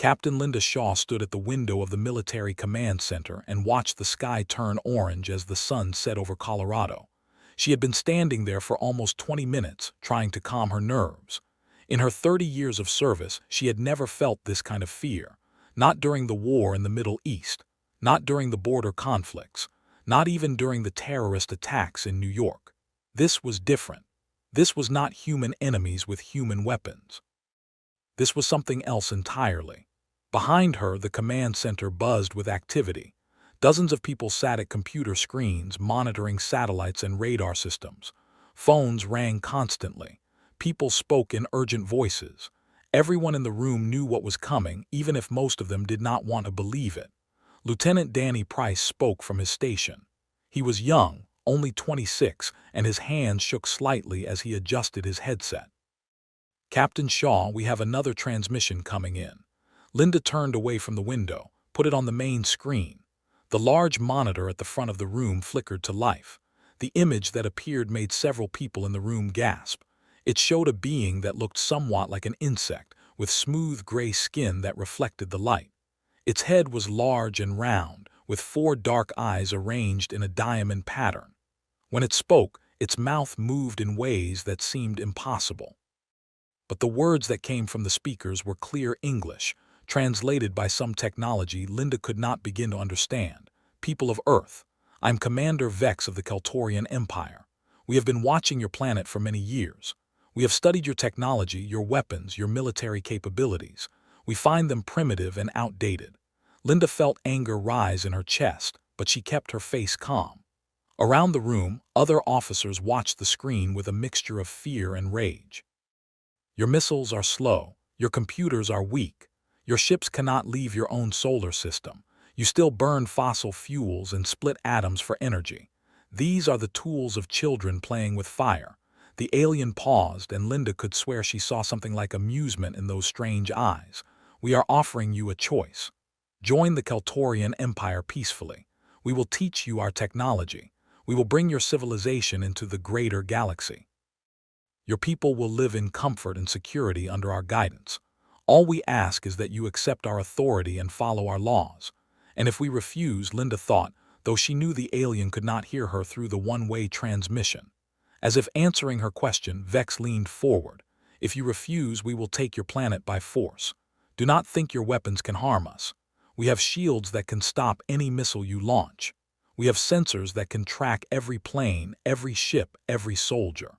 Captain Linda Shaw stood at the window of the military command center and watched the sky turn orange as the sun set over Colorado. She had been standing there for almost 20 minutes, trying to calm her nerves. In her 30 years of service, she had never felt this kind of fear. Not during the war in the Middle East, not during the border conflicts, not even during the terrorist attacks in New York. This was different. This was not human enemies with human weapons. This was something else entirely. Behind her, the command center buzzed with activity. Dozens of people sat at computer screens monitoring satellites and radar systems. Phones rang constantly. People spoke in urgent voices. Everyone in the room knew what was coming, even if most of them did not want to believe it. Lieutenant Danny Price spoke from his station. He was young, only 26, and his hands shook slightly as he adjusted his headset. "Captain Shaw, we have another transmission coming in." Linda turned away from the window, put it on the main screen. The large monitor at the front of the room flickered to life. The image that appeared made several people in the room gasp. It showed a being that looked somewhat like an insect, with smooth gray skin that reflected the light. Its head was large and round, with 4 dark eyes arranged in a diamond pattern. When it spoke, its mouth moved in ways that seemed impossible. But the words that came from the speakers were clear English, translated by some technology Linda could not begin to understand. "People of Earth, I'm Commander Vex of the Keltorian Empire. We have been watching your planet for many years. We have studied your technology, your weapons, your military capabilities. We find them primitive and outdated." Linda felt anger rise in her chest, but she kept her face calm. Around the room, other officers watched the screen with a mixture of fear and rage. "Your missiles are slow. Your computers are weak. Your ships cannot leave your own solar system. You still burn fossil fuels and split atoms for energy. These are the tools of children playing with fire." The alien paused, and Linda could swear she saw something like amusement in those strange eyes. "We are offering you a choice. Join the Keltorian Empire peacefully. We will teach you our technology. We will bring your civilization into the greater galaxy. Your people will live in comfort and security under our guidance. All we ask is that you accept our authority and follow our laws." And if we refuse, Linda thought, though she knew the alien could not hear her through the one-way transmission. As if answering her question, Vex leaned forward. "If you refuse, we will take your planet by force. Do not think your weapons can harm us. We have shields that can stop any missile you launch. We have sensors that can track every plane, every ship, every soldier.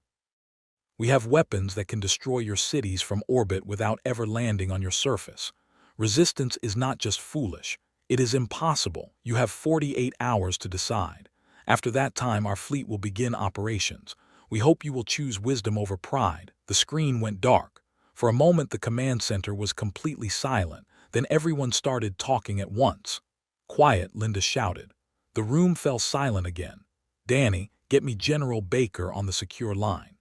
We have weapons that can destroy your cities from orbit without ever landing on your surface. Resistance is not just foolish. It is impossible. You have 48 hours to decide. After that time, our fleet will begin operations. We hope you will choose wisdom over pride." The screen went dark. For a moment, the command center was completely silent. Then everyone started talking at once. "Quiet," Linda shouted. The room fell silent again. "Danny, get me General Baker on the secure line.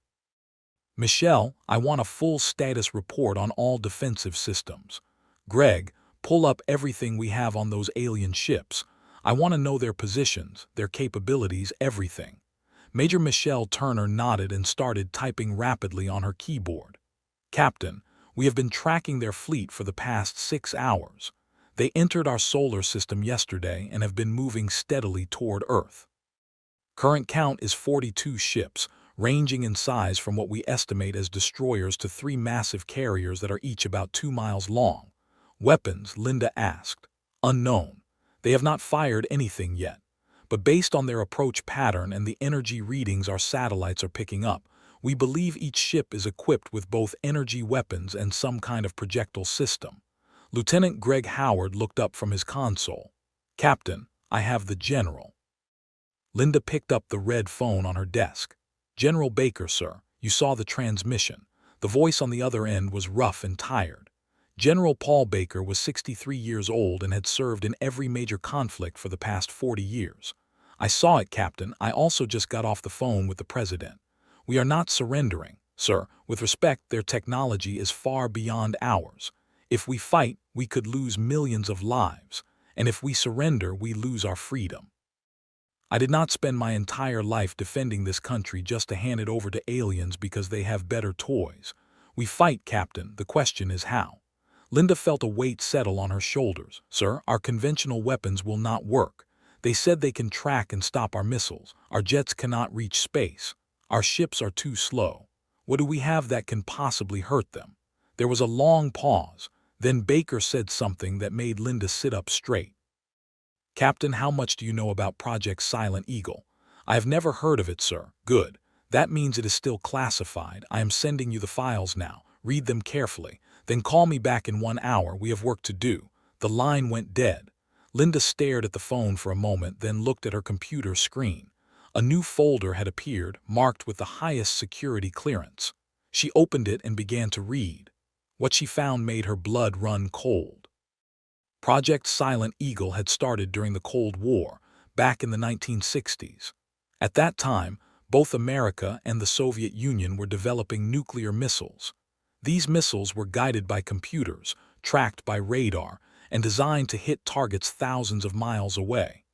Michelle, I want a full status report on all defensive systems. Greg, pull up everything we have on those alien ships. I want to know their positions, their capabilities, everything." Major Michelle Turner nodded and started typing rapidly on her keyboard. "Captain, we have been tracking their fleet for the past 6 hours. They entered our solar system yesterday and have been moving steadily toward Earth. Current count is 42 ships, ranging in size from what we estimate as destroyers to 3 massive carriers that are each about 2 miles long. Weapons?" Linda asked. "Unknown. They have not fired anything yet. But based on their approach pattern and the energy readings our satellites are picking up, we believe each ship is equipped with both energy weapons and some kind of projectile system." Lieutenant Greg Howard looked up from his console. "Captain, I have the General." Linda picked up the red phone on her desk. "General Baker, sir, you saw the transmission." The voice on the other end was rough and tired. General Paul Baker was 63 years old and had served in every major conflict for the past 40 years. "I saw it, Captain. I also just got off the phone with the President. We are not surrendering, sir. With respect, their technology is far beyond ours. If we fight, we could lose millions of lives, and if we surrender, we lose our freedom. I did not spend my entire life defending this country just to hand it over to aliens because they have better toys. We fight, Captain. The question is how." Linda felt a weight settle on her shoulders. Sir, our conventional weapons will not work. They said they can track and stop our missiles. Our jets cannot reach space. Our ships are too slow. What do we have that can possibly hurt them? There was a long pause. Then Baker said something that made Linda sit up straight. Captain, how much do you know about Project Silent Eagle? I have never heard of it, sir. Good. That means it is still classified. I am sending you the files now. Read them carefully. Then call me back in 1 hour. We have work to do. The line went dead. Linda stared at the phone for a moment, then looked at her computer screen. A new folder had appeared, marked with the highest security clearance. She opened it and began to read. What she found made her blood run cold. Project Silent Eagle had started during the Cold War, back in the 1960s. At that time, both America and the Soviet Union were developing nuclear missiles. These missiles were guided by computers, tracked by radar, and designed to hit targets thousands of miles away.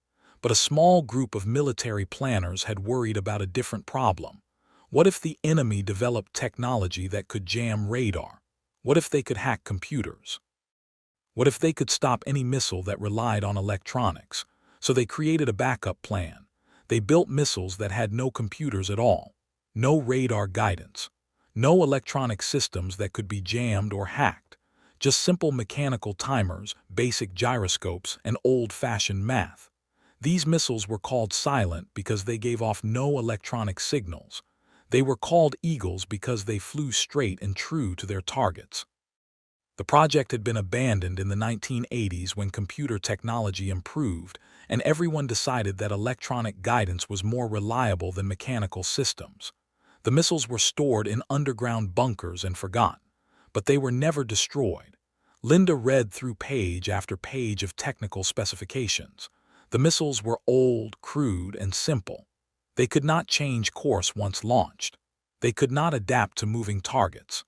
But a small group of military planners had worried about a different problem. What if the enemy developed technology that could jam radar? What if they could hack computers? What if they could stop any missile that relied on electronics? So they created a backup plan. They built missiles that had no computers at all, no radar guidance, no electronic systems that could be jammed or hacked, just simple mechanical timers, basic gyroscopes, and old-fashioned math. These missiles were called silent because they gave off no electronic signals. They were called Eagles because they flew straight and true to their targets. The project had been abandoned in the 1980s when computer technology improved, and everyone decided that electronic guidance was more reliable than mechanical systems. The missiles were stored in underground bunkers and forgotten, but they were never destroyed. Linda read through page after page of technical specifications. The missiles were old, crude, and simple. They could not change course once launched. They could not adapt to moving targets.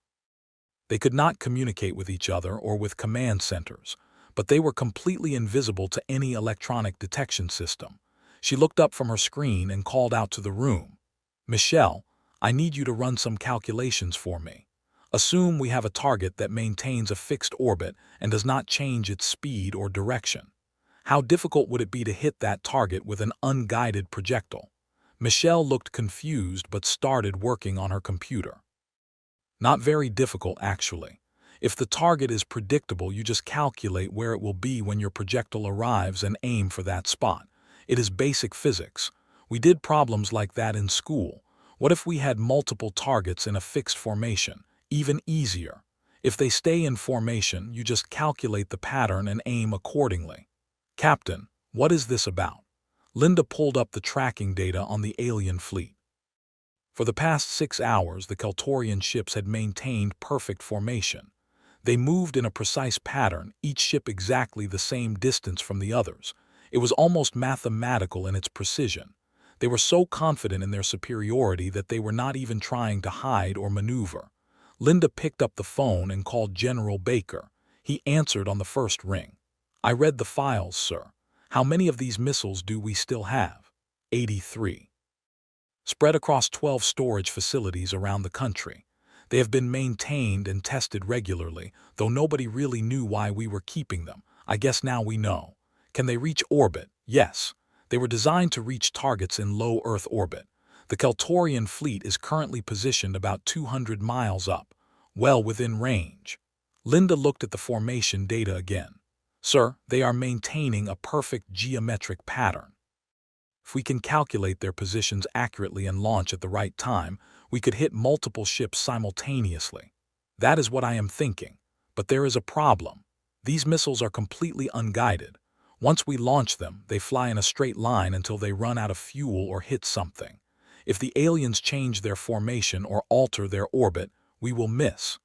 They could not communicate with each other or with command centers, but they were completely invisible to any electronic detection system. She looked up from her screen and called out to the room. Michelle, I need you to run some calculations for me. Assume we have a target that maintains a fixed orbit and does not change its speed or direction. How difficult would it be to hit that target with an unguided projectile? Michelle looked confused but started working on her computer. Not very difficult, actually. If the target is predictable, you just calculate where it will be when your projectile arrives and aim for that spot. It is basic physics. We did problems like that in school. What if we had multiple targets in a fixed formation? Even easier. If they stay in formation, you just calculate the pattern and aim accordingly. Captain, what is this about? Linda pulled up the tracking data on the alien fleet. For the past 6 hours, the Kaltorian ships had maintained perfect formation. They moved in a precise pattern, each ship exactly the same distance from the others. It was almost mathematical in its precision. They were so confident in their superiority that they were not even trying to hide or maneuver. Linda picked up the phone and called General Baker. He answered on the first ring. I read the files, sir. How many of these missiles do we still have? 83. Spread across 12 storage facilities around the country. They have been maintained and tested regularly, though nobody really knew why we were keeping them. I guess now we know. Can they reach orbit? Yes. They were designed to reach targets in low Earth orbit. The Kaltorian fleet is currently positioned about 200 miles up, well within range. Linda looked at the formation data again. Sir, they are maintaining a perfect geometric pattern. If we can calculate their positions accurately and launch at the right time, we could hit multiple ships simultaneously. That is what I am thinking. But there is a problem. These missiles are completely unguided. Once we launch them, they fly in a straight line until they run out of fuel or hit something. If the aliens change their formation or alter their orbit, we will miss.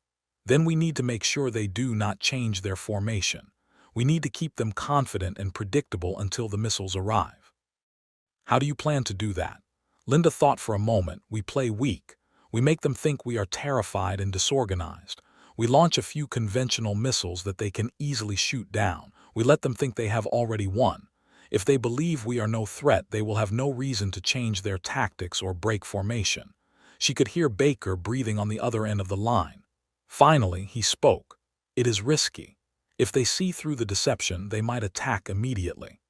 Then we need to make sure they do not change their formation. We need to keep them confident and predictable until the missiles arrive. How do you plan to do that? Linda thought for a moment. We play weak. We make them think we are terrified and disorganized. We launch a few conventional missiles that they can easily shoot down. We let them think they have already won. If they believe we are no threat, they will have no reason to change their tactics or break formation. She could hear Baker breathing on the other end of the line. Finally, he spoke. It is risky. If they see through the deception, they might attack immediately.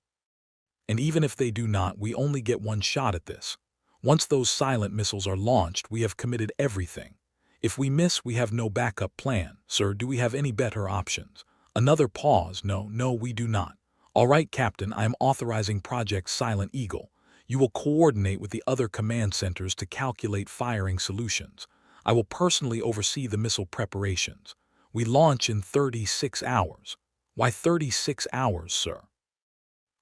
And even if they do not, we only get one shot at this. Once those silent missiles are launched, we have committed everything. If we miss, we have no backup plan. Sir, do we have any better options? Another pause. No, we do not. All right, Captain, I am authorizing Project Silent Eagle. You will coordinate with the other command centers to calculate firing solutions. I will personally oversee the missile preparations. We launch in 36 hours. Why 36 hours, sir?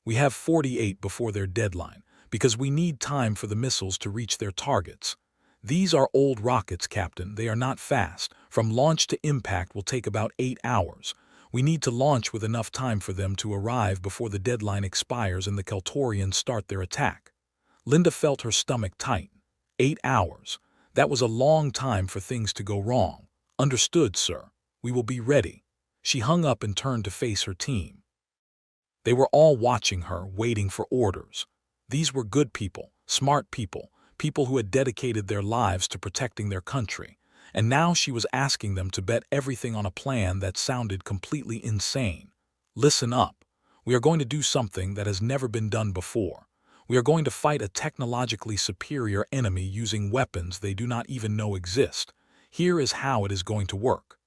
We have 48 before their deadline, because we need time for the missiles to reach their targets. These are old rockets, Captain. They are not fast. From launch to impact will take about 8 hours. We need to launch with enough time for them to arrive before the deadline expires and the Keltorians start their attack. Linda felt her stomach tighten. 8 hours. That was a long time for things to go wrong. Understood, sir. We will be ready. She hung up and turned to face her team. They were all watching her, waiting for orders. These were good people, smart people, people who had dedicated their lives to protecting their country. And now she was asking them to bet everything on a plan that sounded completely insane. Listen up. We are going to do something that has never been done before. We are going to fight a technologically superior enemy using weapons they do not even know exist. Here is how it is going to work.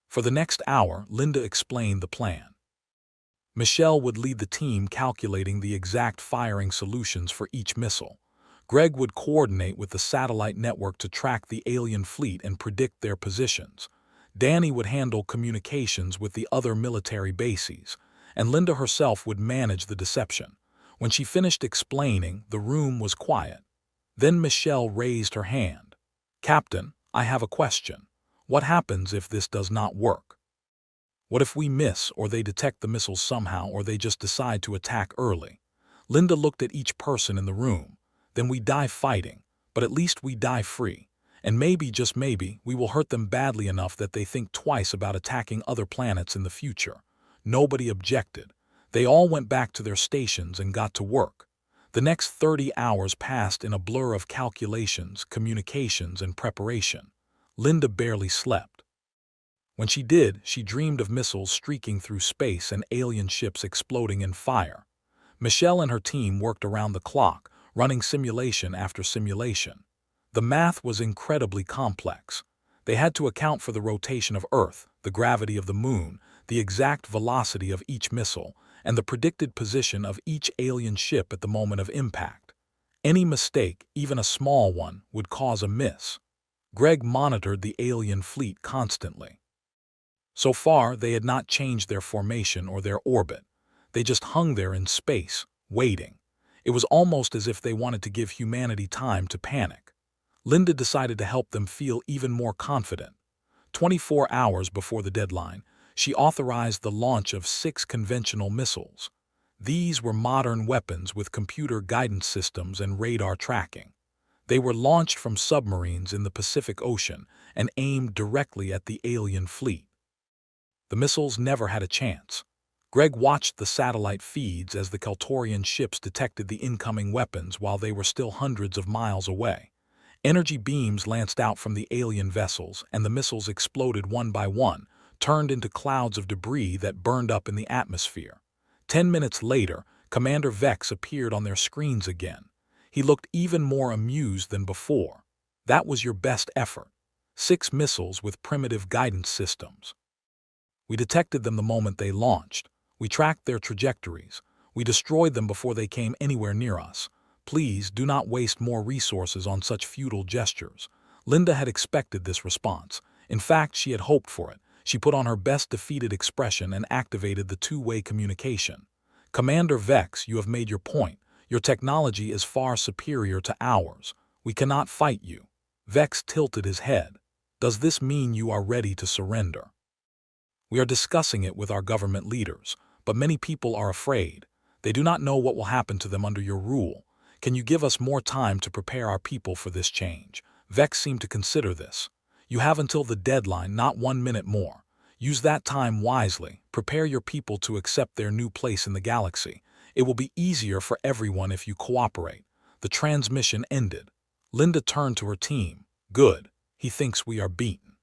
For the next hour, Linda explained the plan. Michelle would lead the team calculating the exact firing solutions for each missile. Greg would coordinate with the satellite network to track the alien fleet and predict their positions. Danny would handle communications with the other military bases, and Linda herself would manage the deception. When she finished explaining, the room was quiet. Then Michelle raised her hand. Captain, I have a question. What happens if this does not work? What if we miss, or they detect the missiles somehow, or they just decide to attack early? Linda looked at each person in the room. Then we die fighting, but at least we die free. And maybe, just maybe, we will hurt them badly enough that they think twice about attacking other planets in the future. Nobody objected. They all went back to their stations and got to work. The next 30 hours passed in a blur of calculations, communications, and preparation. Linda barely slept. When she did, she dreamed of missiles streaking through space and alien ships exploding in fire. Michelle and her team worked around the clock, running simulation after simulation. The math was incredibly complex. They had to account for the rotation of Earth, the gravity of the Moon, the exact velocity of each missile, and the predicted position of each alien ship at the moment of impact. Any mistake, even a small one, would cause a miss. Greg monitored the alien fleet constantly. So far, they had not changed their formation or their orbit. They just hung there in space, waiting. It was almost as if they wanted to give humanity time to panic. Linda decided to help them feel even more confident. 24 hours before the deadline, she authorized the launch of 6 conventional missiles. These were modern weapons with computer guidance systems and radar tracking. They were launched from submarines in the Pacific Ocean and aimed directly at the alien fleet. The missiles never had a chance. Greg watched the satellite feeds as the Keltorian ships detected the incoming weapons while they were still hundreds of miles away. Energy beams lanced out from the alien vessels, and the missiles exploded one by one, turned into clouds of debris that burned up in the atmosphere. 10 minutes later, Commander Vex appeared on their screens again. He looked even more amused than before. That was your best effort. 6 missiles with primitive guidance systems. We detected them the moment they launched. We tracked their trajectories. We destroyed them before they came anywhere near us. Please do not waste more resources on such futile gestures. Linda had expected this response. In fact, she had hoped for it. She put on her best defeated expression and activated the two-way communication. Commander Vex, you have made your point. Your technology is far superior to ours. We cannot fight you. Vex tilted his head. Does this mean you are ready to surrender? We are discussing it with our government leaders, but many people are afraid. They do not know what will happen to them under your rule. Can you give us more time to prepare our people for this change? Vex seemed to consider this. You have until the deadline, not 1 minute more. Use that time wisely. Prepare your people to accept their new place in the galaxy. It will be easier for everyone if you cooperate. The transmission ended. Linda turned to her team. Good. He thinks we are beaten.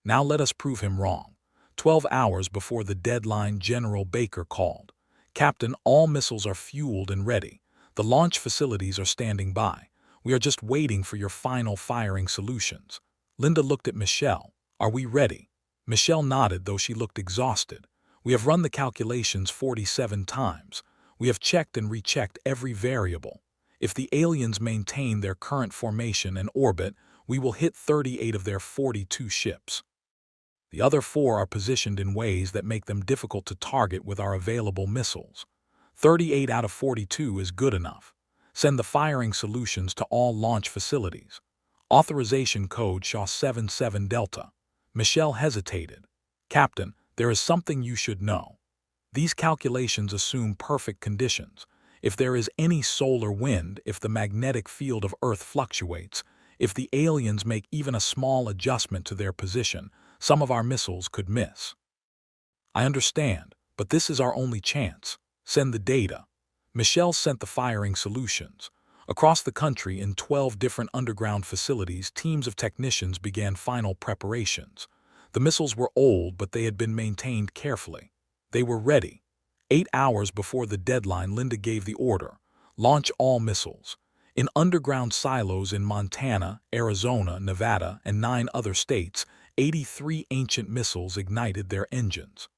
Now let us prove him wrong. 12 hours before the deadline, General Baker called. "Captain, all missiles are fueled and ready. The launch facilities are standing by. We are just waiting for your final firing solutions." Linda looked at Michelle. "Are we ready?" Michelle nodded, though she looked exhausted. "We have run the calculations 47 times. We have checked and rechecked every variable. If the aliens maintain their current formation and orbit, we will hit 38 of their 42 ships. The other 4 are positioned in ways that make them difficult to target with our available missiles. 38 out of 42 is good enough. Send the firing solutions to all launch facilities. Authorization code SHA 77 Delta. Michelle hesitated. "Captain, there is something you should know. These calculations assume perfect conditions. If there is any solar wind, if the magnetic field of Earth fluctuates, if the aliens make even a small adjustment to their position, some of our missiles could miss." "I understand, but this is our only chance. Send the data." Michelle sent the firing solutions. Across the country, in 12 different underground facilities, teams of technicians began final preparations. The missiles were old, but they had been maintained carefully. They were ready. 8 hours before the deadline, Linda gave the order: "Launch all missiles." In underground silos in Montana, Arizona, Nevada, and 9 other states, 83 ancient missiles ignited their engines.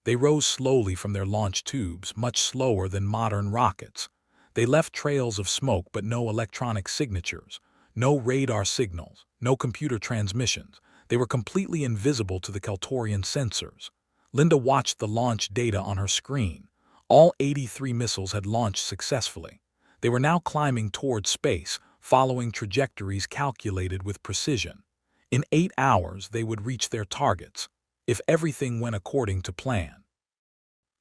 They rose slowly from their launch tubes, much slower than modern rockets. They left trails of smoke, but no electronic signatures, no radar signals, no computer transmissions. They were completely invisible to the Kaltorian sensors. Linda watched the launch data on her screen. All 83 missiles had launched successfully. They were now climbing toward space, following trajectories calculated with precision. In 8 hours, they would reach their targets, if everything went according to plan.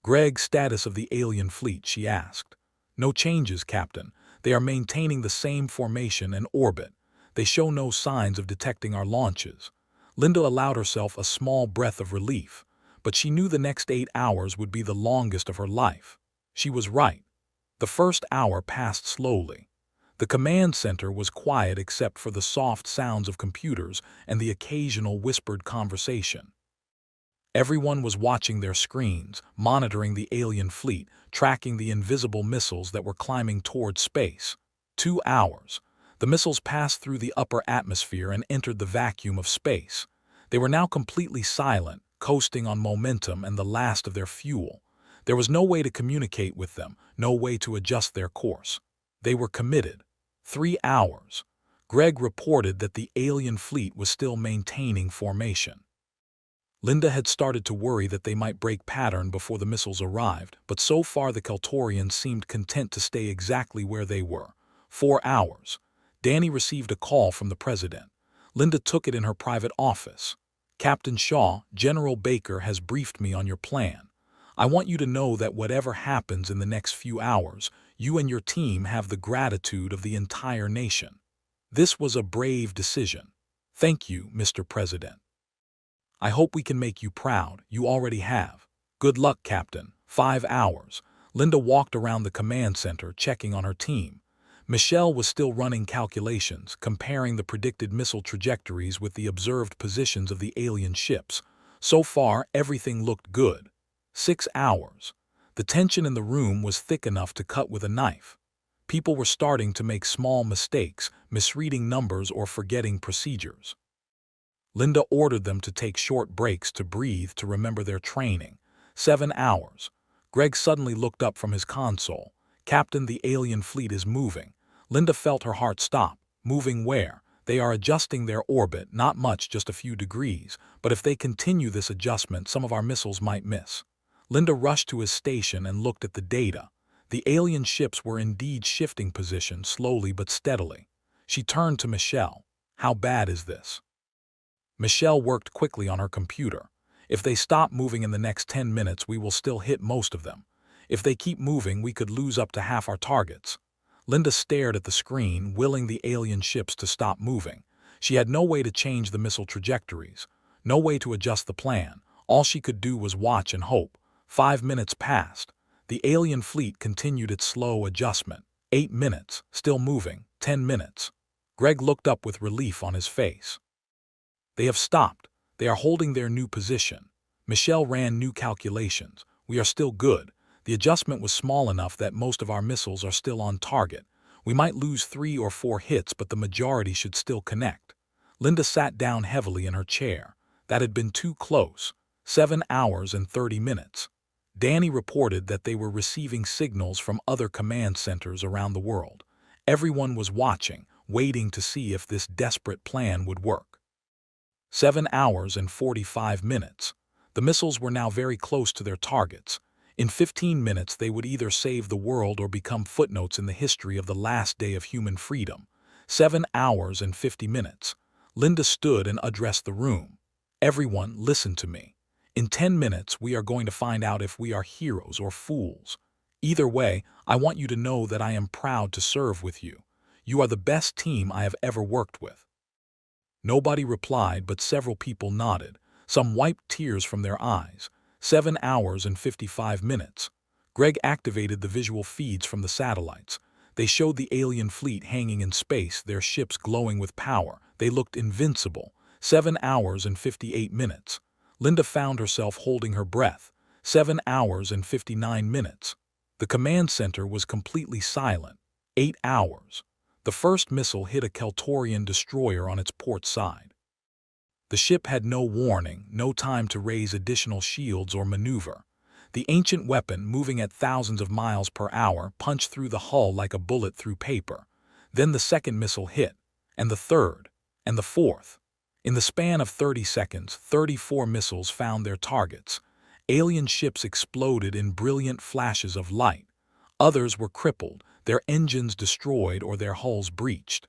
"Greg, status of the alien fleet?" she asked. "No changes, Captain. They are maintaining the same formation and orbit. They show no signs of detecting our launches." Linda allowed herself a small breath of relief, but she knew the next 8 hours would be the longest of her life. She was right. The first hour passed slowly. The command center was quiet except for the soft sounds of computers and the occasional whispered conversation. Everyone was watching their screens, monitoring the alien fleet, tracking the invisible missiles that were climbing toward space. 2 hours. The missiles passed through the upper atmosphere and entered the vacuum of space. They were now completely silent, coasting on momentum and the last of their fuel. There was no way to communicate with them, no way to adjust their course. They were committed. 3 hours. Greg reported that the alien fleet was still maintaining formation. Linda had started to worry that they might break pattern before the missiles arrived, but so far the Kaltorians seemed content to stay exactly where they were. 4 hours. Danny received a call from the president. Linda took it in her private office. "Captain Shaw, General Baker has briefed me on your plan. I want you to know that whatever happens in the next few hours, you and your team have the gratitude of the entire nation. This was a brave decision. Thank you, Mr. President. I hope we can make you proud. You already have. Good luck, Captain." 5 hours. Linda walked around the command center, checking on her team. Michelle was still running calculations, comparing the predicted missile trajectories with the observed positions of the alien ships. So far, everything looked good. 6 hours. The tension in the room was thick enough to cut with a knife. People were starting to make small mistakes, misreading numbers or forgetting procedures. Linda ordered them to take short breaks to breathe, to remember their training. 7 hours. Greg suddenly looked up from his console. "Captain, the alien fleet is moving." Linda felt her heart stop. "Moving where?" "They are adjusting their orbit, not much, just a few degrees, but if they continue this adjustment, some of our missiles might miss." Linda rushed to his station and looked at the data. The alien ships were indeed shifting position, slowly but steadily. She turned to Michelle. "How bad is this?" Michelle worked quickly on her computer. "If they stop moving in the next 10 minutes, we will still hit most of them. If they keep moving, we could lose up to half our targets." Linda stared at the screen, willing the alien ships to stop moving. She had no way to change the missile trajectories, no way to adjust the plan. All she could do was watch and hope. 5 minutes passed. The alien fleet continued its slow adjustment. 8 minutes, still moving. 10 minutes. Greg looked up with relief on his face. "They have stopped. They are holding their new position." Michelle ran new calculations. We are still good. The adjustment was small enough that most of our missiles are still on target. We might lose 3 or 4 hits, but the majority should still connect. Linda sat down heavily in her chair. That had been too close. 7 hours and 30 minutes. Danny reported that they were receiving signals from other command centers around the world. Everyone was watching, waiting to see if this desperate plan would work. 7 hours and 45 minutes. The missiles were now very close to their targets. In 15 minutes, they would either save the world or become footnotes in the history of the last day of human freedom. 7 hours and 50 minutes. Linda stood and addressed the room. Everyone, listen to me. In 10 minutes, we are going to find out if we are heroes or fools. Either way, I want you to know that I am proud to serve with you. You are the best team I have ever worked with. Nobody replied, but several people nodded. Some wiped tears from their eyes. 7 hours and 55 minutes. Greg activated the visual feeds from the satellites. They showed the alien fleet hanging in space, their ships glowing with power. They looked invincible. 7 hours and 58 minutes. Linda found herself holding her breath. 7 hours and 59 minutes. The command center was completely silent. 8 hours. The first missile hit a Keltorian destroyer on its port side. The ship had no warning, no time to raise additional shields or maneuver. The ancient weapon, moving at thousands of miles per hour, punched through the hull like a bullet through paper. Then the second missile hit, and the third, and the fourth. In the span of 30 seconds, 34 missiles found their targets. Alien ships exploded in brilliant flashes of light. Others were crippled, their engines destroyed or their hulls breached.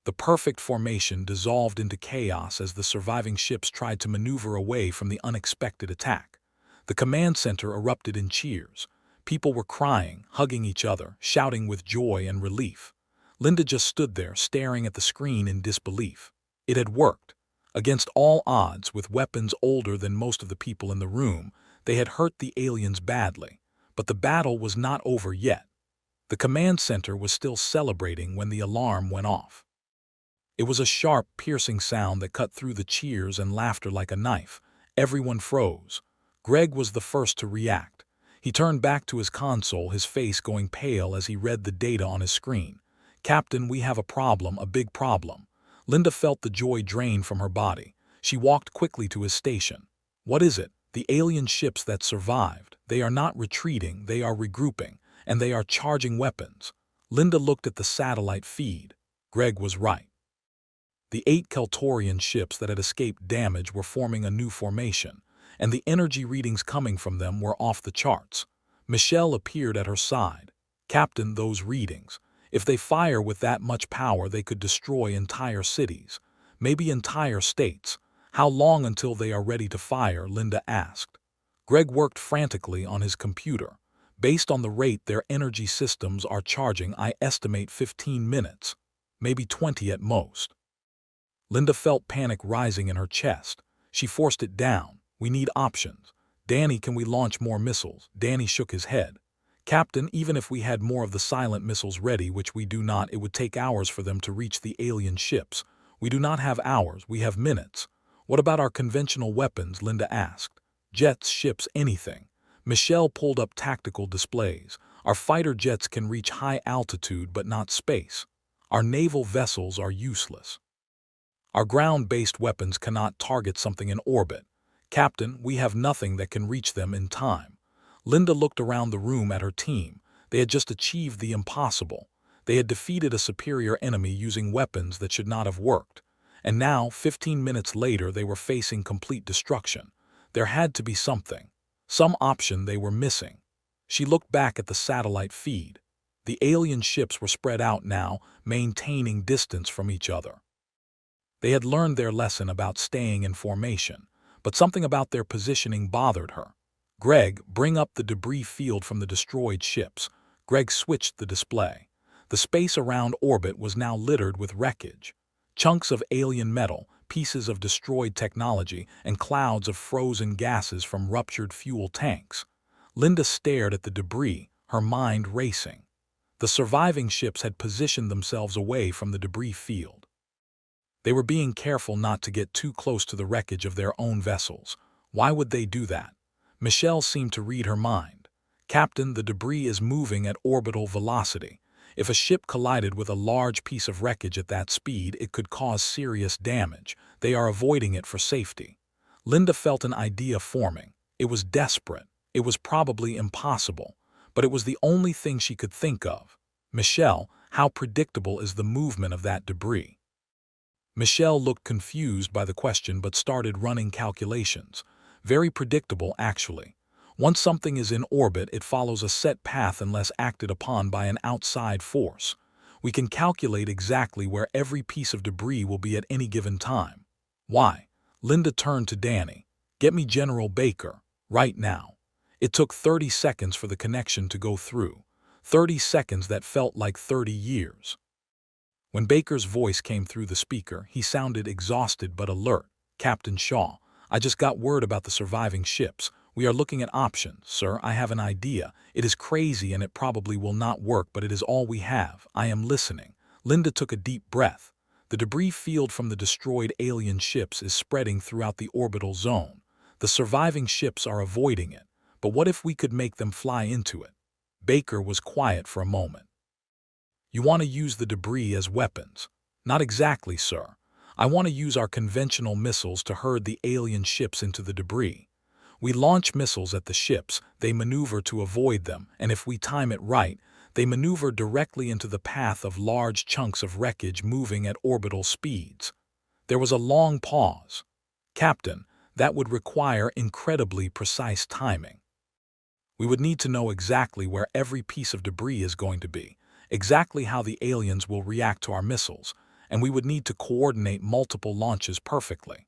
The perfect formation dissolved into chaos as the surviving ships tried to maneuver away from the unexpected attack. The command center erupted in cheers. People were crying, hugging each other, shouting with joy and relief. Linda just stood there, staring at the screen in disbelief. It had worked. Against all odds, with weapons older than most of the people in the room, they had hurt the aliens badly. But the battle was not over yet. The command center was still celebrating when the alarm went off. It was a sharp, piercing sound that cut through the cheers and laughter like a knife. Everyone froze. Greg was the first to react. He turned back to his console, his face going pale as he read the data on his screen. "Captain, we have a problem, a big problem." Linda felt the joy drain from her body. She walked quickly to his station. "What is it?" "The alien ships that survived. They are not retreating, they are regrouping, and they are charging weapons." Linda looked at the satellite feed. Greg was right. The 8 Keltorian ships that had escaped damage were forming a new formation, and the energy readings coming from them were off the charts. Michelle appeared at her side. "Captain, those readings. If they fire with that much power, they could destroy entire cities, maybe entire states. How long until they are ready to fire?" Linda asked. Greg worked frantically on his computer. "Based on the rate their energy systems are charging, I estimate 15 minutes, maybe 20 at most." Linda felt panic rising in her chest. She forced it down. "We need options. Danny, can we launch more missiles?" Danny shook his head. "Captain, even if we had more of the silent missiles ready, which we do not, it would take hours for them to reach the alien ships. We do not have hours, we have minutes." "What about our conventional weapons?" Linda asked. "Jets, ships, anything." Michelle pulled up tactical displays. "Our fighter jets can reach high altitude but not space. Our naval vessels are useless. Our ground-based weapons cannot target something in orbit. Captain, we have nothing that can reach them in time." Linda looked around the room at her team. They had just achieved the impossible. They had defeated a superior enemy using weapons that should not have worked. And now, 15 minutes later, they were facing complete destruction. There had to be something. Some option they were missing. She looked back at the satellite feed. The alien ships were spread out now, maintaining distance from each other. They had learned their lesson about staying in formation, but something about their positioning bothered her. "Greg, bring up the debris field from the destroyed ships." Greg switched the display. The space around orbit was now littered with wreckage. Chunks of alien metal, pieces of destroyed technology, and clouds of frozen gases from ruptured fuel tanks. Linda stared at the debris, her mind racing. The surviving ships had positioned themselves away from the debris field. They were being careful not to get too close to the wreckage of their own vessels. Why would they do that? Michelle seemed to read her mind. Captain, the debris is moving at orbital velocity. If a ship collided with a large piece of wreckage at that speed, it could cause serious damage. They are avoiding it for safety. Linda felt an idea forming. It was desperate. It was probably impossible. But it was the only thing she could think of. Michelle, how predictable is the movement of that debris? Michelle looked confused by the question but started running calculations. Very predictable, actually. Once something is in orbit, it follows a set path unless acted upon by an outside force. We can calculate exactly where every piece of debris will be at any given time. Why? Linda turned to Danny. Get me General Baker, right now. It took 30 seconds for the connection to go through. 30 seconds that felt like 30 years. When Baker's voice came through the speaker, he sounded exhausted but alert. Captain Shaw, I just got word about the surviving ships. We are looking at options, sir. I have an idea. It is crazy and it probably will not work, but it is all we have. I am listening. Linda took a deep breath. The debris field from the destroyed alien ships is spreading throughout the orbital zone. The surviving ships are avoiding it. But what if we could make them fly into it? Baker was quiet for a moment. You want to use the debris as weapons? Not exactly, sir. I want to use our conventional missiles to herd the alien ships into the debris. We launch missiles at the ships, they maneuver to avoid them, and if we time it right, they maneuver directly into the path of large chunks of wreckage moving at orbital speeds. There was a long pause. Captain, that would require incredibly precise timing. We would need to know exactly where every piece of debris is going to be, exactly how the aliens will react to our missiles, and we would need to coordinate multiple launches perfectly.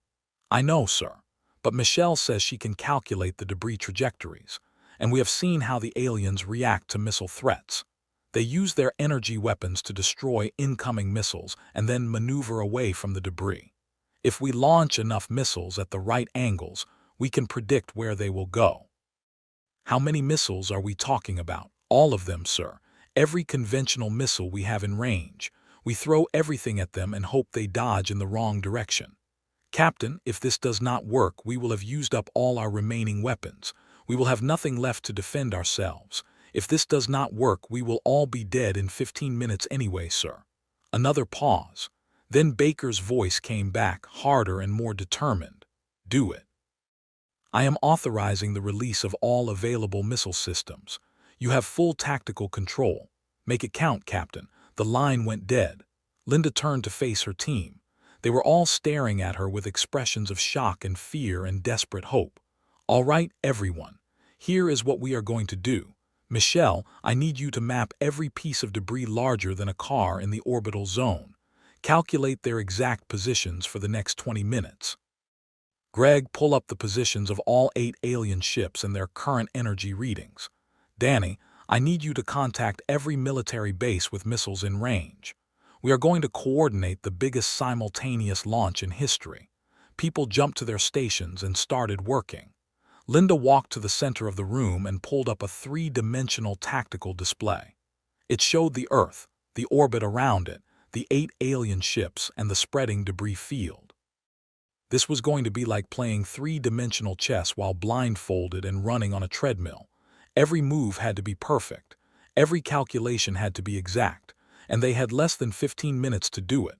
I know, sir, but Michelle says she can calculate the debris trajectories, and we have seen how the aliens react to missile threats. They use their energy weapons to destroy incoming missiles and then maneuver away from the debris. If we launch enough missiles at the right angles, we can predict where they will go. How many missiles are we talking about? All of them, sir. Every conventional missile we have in range. We throw everything at them and hope they dodge in the wrong direction. Captain, if this does not work, we will have used up all our remaining weapons. We will have nothing left to defend ourselves. If this does not work, we will all be dead in 15 minutes anyway, sir. Another pause. Then Baker's voice came back, harder and more determined. Do it. I am authorizing the release of all available missile systems. You have full tactical control. Make it count, Captain. The line went dead. Linda turned to face her team. They were all staring at her with expressions of shock and fear and desperate hope. All right, everyone. Here is what we are going to do. Michelle, I need you to map every piece of debris larger than a car in the orbital zone. Calculate their exact positions for the next 20 minutes. Greg, pull up the positions of all 8 alien ships and their current energy readings. Danny, I need you to contact every military base with missiles in range. We are going to coordinate the biggest simultaneous launch in history. People jumped to their stations and started working. Linda walked to the center of the room and pulled up a 3-dimensional tactical display. It showed the Earth, the orbit around it, the 8 alien ships, and the spreading debris field. This was going to be like playing 3-dimensional chess while blindfolded and running on a treadmill. Every move had to be perfect. Every calculation had to be exact, and they had less than 15 minutes to do it.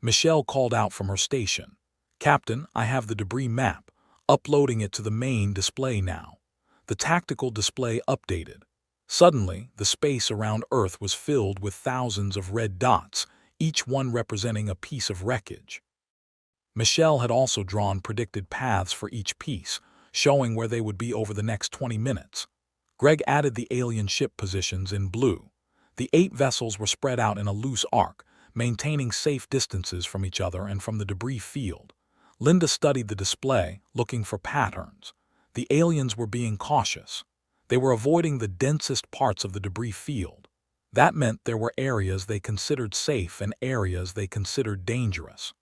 Michelle called out from her station. Captain, I have the debris map. Uploading it to the main display now. The tactical display updated. Suddenly, the space around Earth was filled with thousands of red dots, each one representing a piece of wreckage. Michelle had also drawn predicted paths for each piece, showing where they would be over the next 20 minutes. Greg added the alien ship positions in blue. The 8 vessels were spread out in a loose arc, maintaining safe distances from each other and from the debris field. Linda studied the display, looking for patterns. The aliens were being cautious. They were avoiding the densest parts of the debris field. That meant there were areas they considered safe and areas they considered dangerous.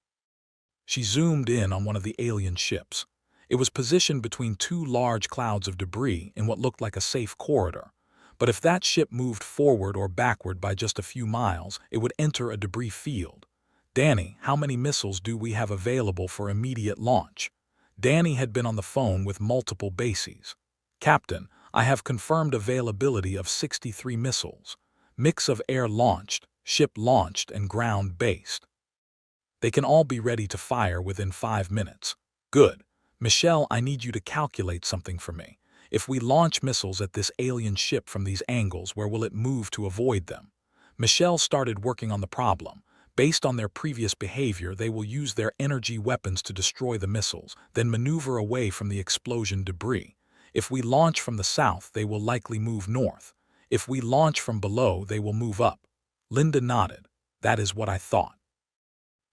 She zoomed in on one of the alien ships. It was positioned between 2 large clouds of debris in what looked like a safe corridor. But if that ship moved forward or backward by just a few miles, it would enter a debris field. Danny, how many missiles do we have available for immediate launch? Danny had been on the phone with multiple bases. "Captain, I have confirmed availability of 63 missiles. Mix of air-launched, ship-launched, and ground-based. They can all be ready to fire within 5 minutes." "Good. Michelle, I need you to calculate something for me. If we launch missiles at this alien ship from these angles, where will it move to avoid them?" Michelle started working on the problem. Based on their previous behavior, they will use their energy weapons to destroy the missiles, then maneuver away from the explosion debris. If we launch from the south, they will likely move north. If we launch from below, they will move up. Linda nodded. "That is what I thought.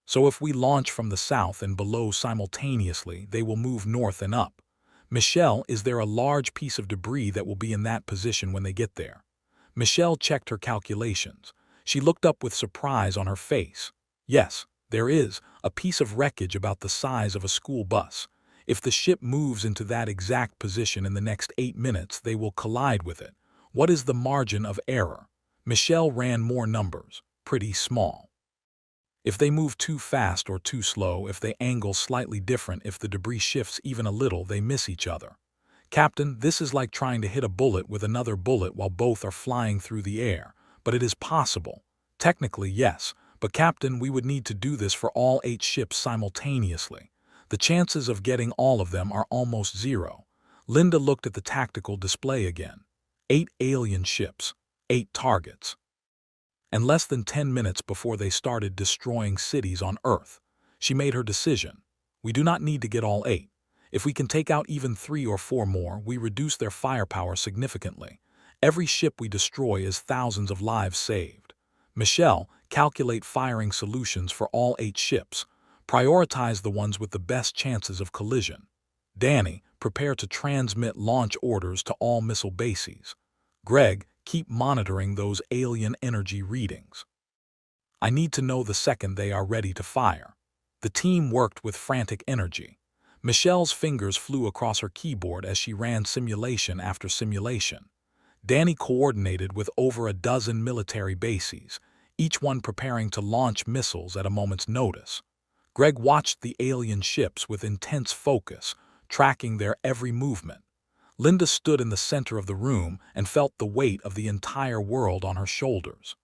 So if we launch from the south and below simultaneously, they will move north and up." "Michelle, is there a large piece of debris that will be in that position when they get there?" Michelle checked her calculations. She looked up with surprise on her face. "Yes, there is a piece of wreckage about the size of a school bus. If the ship moves into that exact position in the next 8 minutes, they will collide with it. What is the margin of error?" Michelle ran more numbers. "Pretty small. If they move too fast or too slow, if they angle slightly different, if the debris shifts even a little, they miss each other. Captain, this is like trying to hit a bullet with another bullet while both are flying through the air. But it is possible." "Technically, yes. But Captain, we would need to do this for all 8 ships simultaneously. The chances of getting all of them are almost zero." Linda looked at the tactical display again. 8 alien ships, 8 targets. And less than 10 minutes before they started destroying cities on Earth. She made her decision. "We do not need to get all 8. If we can take out even 3 or 4 more, we reduce their firepower significantly. Every ship we destroy is thousands of lives saved." "Michelle, calculate firing solutions for all 8 ships. Prioritize the ones with the best chances of collision." "Danny, prepare to transmit launch orders to all missile bases. Greg, keep monitoring those alien energy readings. I need to know the second they are ready to fire." The team worked with frantic energy. Michelle's fingers flew across her keyboard as she ran simulation after simulation. Danny coordinated with over a dozen military bases, each one preparing to launch missiles at a moment's notice. Greg watched the alien ships with intense focus, tracking their every movement. Linda stood in the center of the room and felt the weight of the entire world on her shoulders.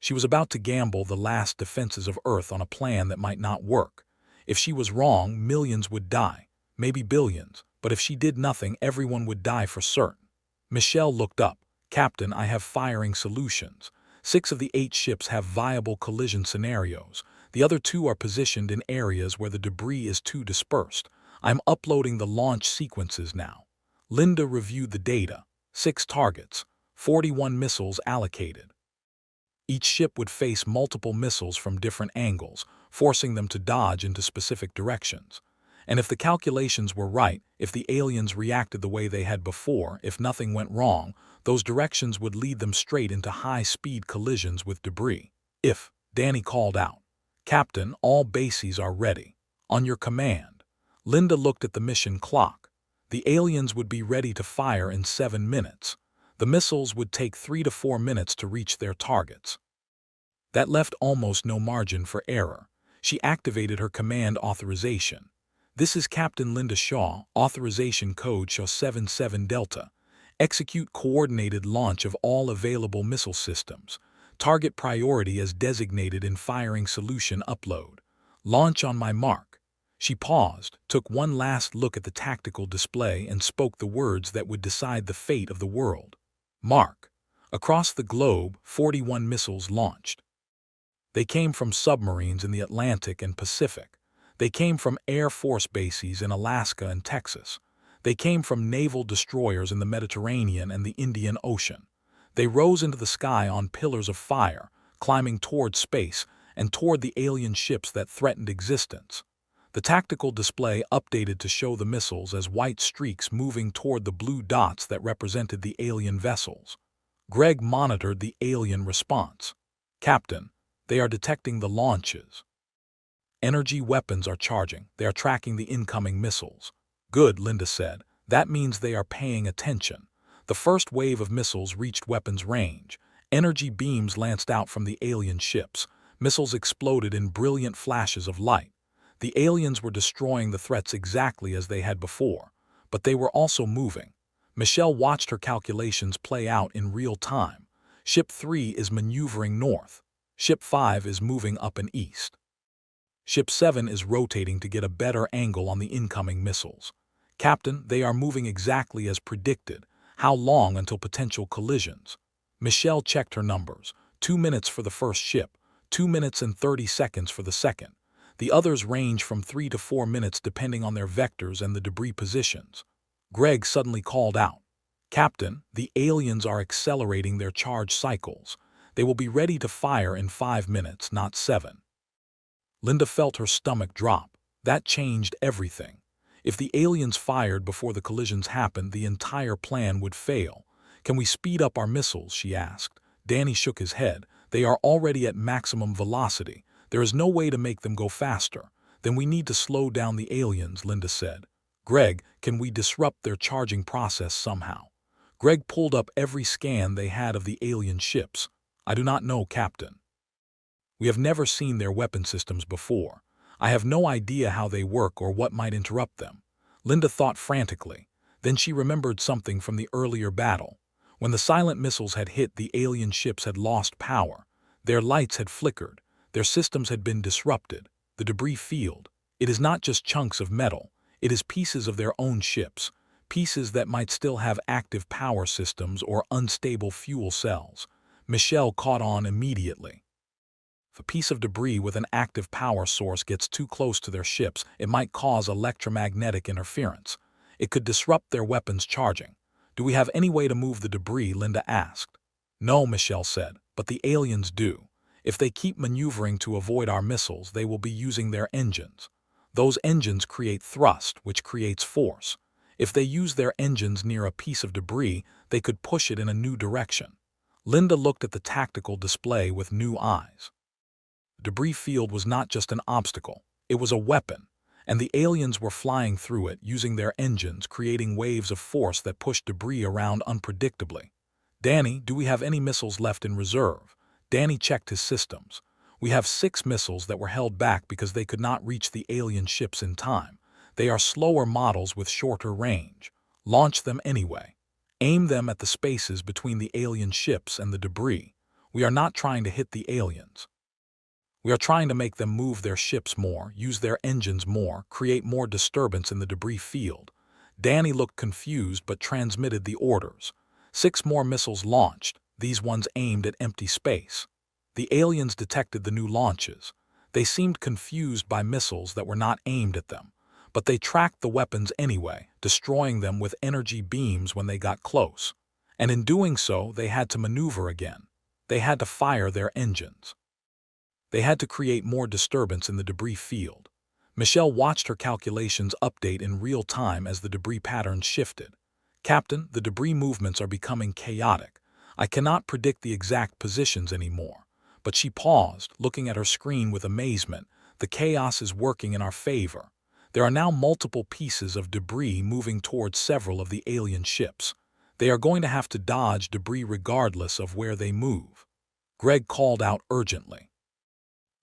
She was about to gamble the last defenses of Earth on a plan that might not work. If she was wrong, millions would die, maybe billions, but if she did nothing, everyone would die for certain. Michelle looked up. "Captain, I have firing solutions. 6 of the 8 ships have viable collision scenarios. The other 2 are positioned in areas where the debris is too dispersed. I'm uploading the launch sequences now." Linda reviewed the data. 6 targets, 41 missiles allocated. Each ship would face multiple missiles from different angles, forcing them to dodge into specific directions. And if the calculations were right, if the aliens reacted the way they had before, if nothing went wrong, those directions would lead them straight into high-speed collisions with debris. "If," Danny called out. "Captain, all bases are ready. On your command." Linda looked at the mission clock. The aliens would be ready to fire in 7 minutes. The missiles would take 3 to 4 minutes to reach their targets. That left almost no margin for error. She activated her command authorization. "This is Captain Linda Shaw, authorization code Shaw 77 Delta. Execute coordinated launch of all available missile systems. Target priority as designated in firing solution upload. Launch on my mark." She paused, took one last look at the tactical display, and spoke the words that would decide the fate of the world. "Mark." Across the globe, 41 missiles launched. They came from submarines in the Atlantic and Pacific. They came from Air Force bases in Alaska and Texas. They came from naval destroyers in the Mediterranean and the Indian Ocean. They rose into the sky on pillars of fire, climbing toward space and toward the alien ships that threatened existence. The tactical display updated to show the missiles as white streaks moving toward the blue dots that represented the alien vessels. Greg monitored the alien response. "Captain, they are detecting the launches. Energy weapons are charging. They are tracking the incoming missiles." "Good," Linda said. "That means they are paying attention." The first wave of missiles reached weapons range. Energy beams lanced out from the alien ships. Missiles exploded in brilliant flashes of light. The aliens were destroying the threats exactly as they had before, but they were also moving. Michelle watched her calculations play out in real time. Ship 3 is maneuvering north. Ship 5 is moving up and east. Ship 7 is rotating to get a better angle on the incoming missiles. Captain, they are moving exactly as predicted. How long until potential collisions? Michelle checked her numbers. 2 minutes for the first ship, 2 minutes and 30 seconds for the second. The others range from 3 to 4 minutes depending on their vectors and the debris positions. Greg suddenly called out, "Captain, the aliens are accelerating their charge cycles. They will be ready to fire in 5 minutes, not 7. Linda felt her stomach drop. That changed everything. If the aliens fired before the collisions happened, the entire plan would fail. "Can we speed up our missiles?" she asked. Danny shook his head. "They are already at maximum velocity. There is no way to make them go faster." "Then we need to slow down the aliens," Linda said. "Greg, can we disrupt their charging process somehow?" Greg pulled up every scan they had of the alien ships. "I do not know, Captain. We have never seen their weapon systems before. I have no idea how they work or what might interrupt them." Linda thought frantically. Then she remembered something from the earlier battle. When the silent missiles had hit, the alien ships had lost power. Their lights had flickered. Their systems had been disrupted. The debris field. It is not just chunks of metal. It is pieces of their own ships. Pieces that might still have active power systems or unstable fuel cells. Michelle caught on immediately. If a piece of debris with an active power source gets too close to their ships, it might cause electromagnetic interference. It could disrupt their weapons charging. "Do we have any way to move the debris?" Linda asked. "No," Michelle said, "but the aliens do. If they keep maneuvering to avoid our missiles, they will be using their engines. Those engines create thrust, which creates force. If they use their engines near a piece of debris, they could push it in a new direction." Linda looked at the tactical display with new eyes. The debris field was not just an obstacle, it was a weapon, and the aliens were flying through it, using their engines, creating waves of force that pushed debris around unpredictably. "Danny, do we have any missiles left in reserve?" Danny checked his systems. "We have 6 missiles that were held back because they could not reach the alien ships in time. They are slower models with shorter range. Launch them anyway. Aim them at the spaces between the alien ships and the debris. We are not trying to hit the aliens. We are trying to make them move their ships more, use their engines more, create more disturbance in the debris field." Danny looked confused but transmitted the orders. 6 more missiles launched, these ones aimed at empty space. The aliens detected the new launches. They seemed confused by missiles that were not aimed at them, but they tracked the weapons anyway, destroying them with energy beams when they got close. And in doing so, they had to maneuver again. They had to fire their engines. They had to create more disturbance in the debris field. Michelle watched her calculations update in real time as the debris patterns shifted. "Captain, the debris movements are becoming chaotic. I cannot predict the exact positions anymore." But she paused, looking at her screen with amazement. "The chaos is working in our favor. There are now multiple pieces of debris moving towards several of the alien ships. They are going to have to dodge debris regardless of where they move." Greg called out urgently.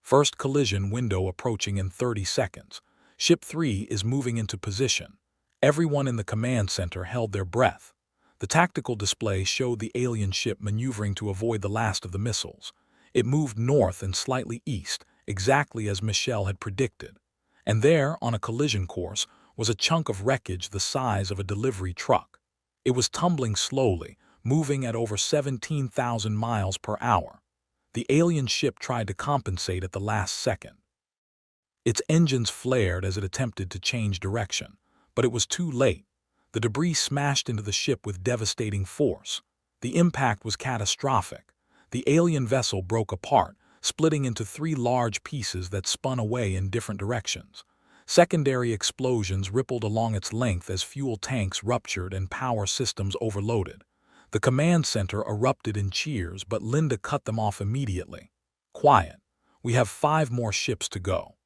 First collision window approaching in 30 seconds. Ship 3 is moving into position. Everyone in the command center held their breath. The tactical display showed the alien ship maneuvering to avoid the last of the missiles. It moved north and slightly east, exactly as Michelle had predicted. And there, on a collision course, was a chunk of wreckage the size of a delivery truck. It was tumbling slowly, moving at over 17,000 miles per hour. The alien ship tried to compensate at the last second. Its engines flared as it attempted to change direction, but it was too late. The debris smashed into the ship with devastating force. The impact was catastrophic. The alien vessel broke apart, splitting into 3 large pieces that spun away in different directions. Secondary explosions rippled along its length as fuel tanks ruptured and power systems overloaded. The command center erupted in cheers, but Linda cut them off immediately. "Quiet. We have 5 more ships to go."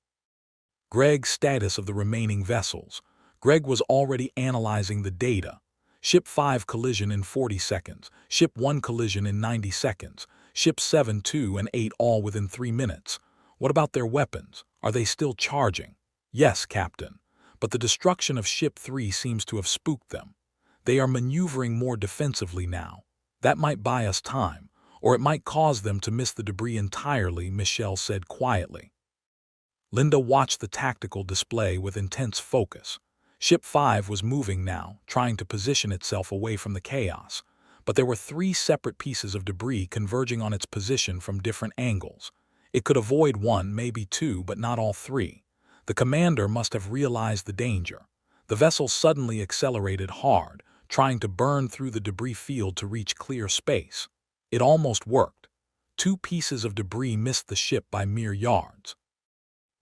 Greg's status of the remaining vessels. Greg was already analyzing the data. Ship 5 collision in 40 seconds. Ship 1 collision in 90 seconds. Ships 7, 2, and 8 all within 3 minutes. What about their weapons? Are they still charging? Yes, Captain, but the destruction of Ship 3 seems to have spooked them. They are maneuvering more defensively now. That might buy us time, or it might cause them to miss the debris entirely, Michelle said quietly. Linda watched the tactical display with intense focus. Ship 5 was moving now, trying to position itself away from the chaos. But there were 3 separate pieces of debris converging on its position from different angles. It could avoid 1, maybe 2, but not all 3. The commander must have realized the danger. The vessel suddenly accelerated hard, trying to burn through the debris field to reach clear space. It almost worked. 2 pieces of debris missed the ship by mere yards.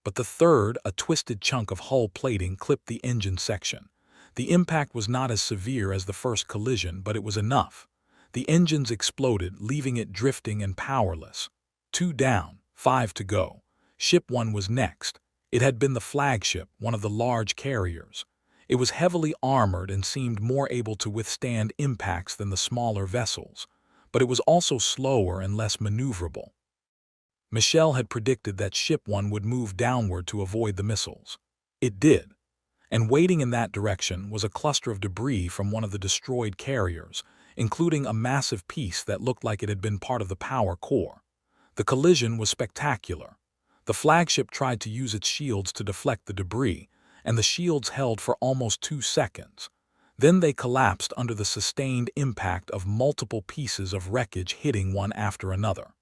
But the third, a twisted chunk of hull plating, clipped the engine section. The impact was not as severe as the first collision, but it was enough. The engines exploded, leaving it drifting and powerless. 2 down, 5 to go. Ship 1 was next. It had been the flagship, one of the large carriers. It was heavily armored and seemed more able to withstand impacts than the smaller vessels, but it was also slower and less maneuverable. Michelle had predicted that Ship 1 would move downward to avoid the missiles. It did, and waiting in that direction was a cluster of debris from one of the destroyed carriers, including a massive piece that looked like it had been part of the power core. The collision was spectacular. The flagship tried to use its shields to deflect the debris, and the shields held for almost 2 seconds. Then they collapsed under the sustained impact of multiple pieces of wreckage hitting one after another.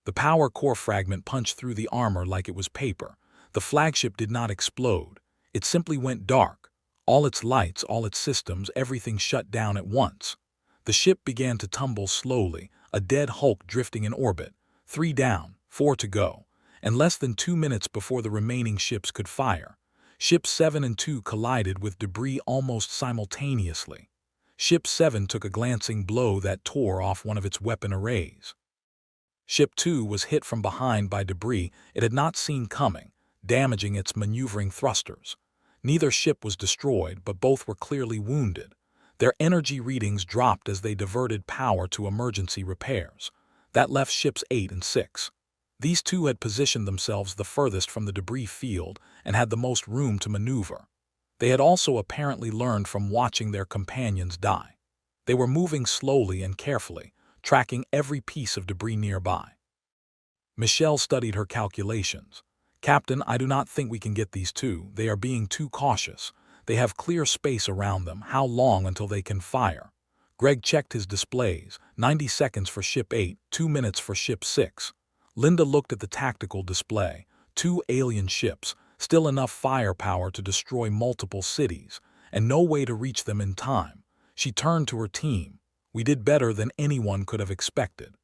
The power core fragment punched through the armor like it was paper. The flagship did not explode. It simply went dark. All its lights, all its systems, everything shut down at once. The ship began to tumble slowly, a dead hulk drifting in orbit. 3 down, 4 to go, and less than 2 minutes before the remaining ships could fire. Ships 7 and 2 collided with debris almost simultaneously. Ship 7 took a glancing blow that tore off one of its weapon arrays. Ship 2 was hit from behind by debris it had not seen coming, damaging its maneuvering thrusters. Neither ship was destroyed, but both were clearly wounded. Their energy readings dropped as they diverted power to emergency repairs. That left ships 8 and 6. These 2 had positioned themselves the furthest from the debris field and had the most room to maneuver. They had also apparently learned from watching their companions die. They were moving slowly and carefully, tracking every piece of debris nearby. Michelle studied her calculations. Captain, I do not think we can get these 2. They are being too cautious. They have clear space around them. How long until they can fire? Greg checked his displays. 90 seconds for Ship 8, 2 minutes for Ship 6. Linda looked at the tactical display. 2 alien ships, still enough firepower to destroy multiple cities, and no way to reach them in time. She turned to her team. We did better than anyone could have expected.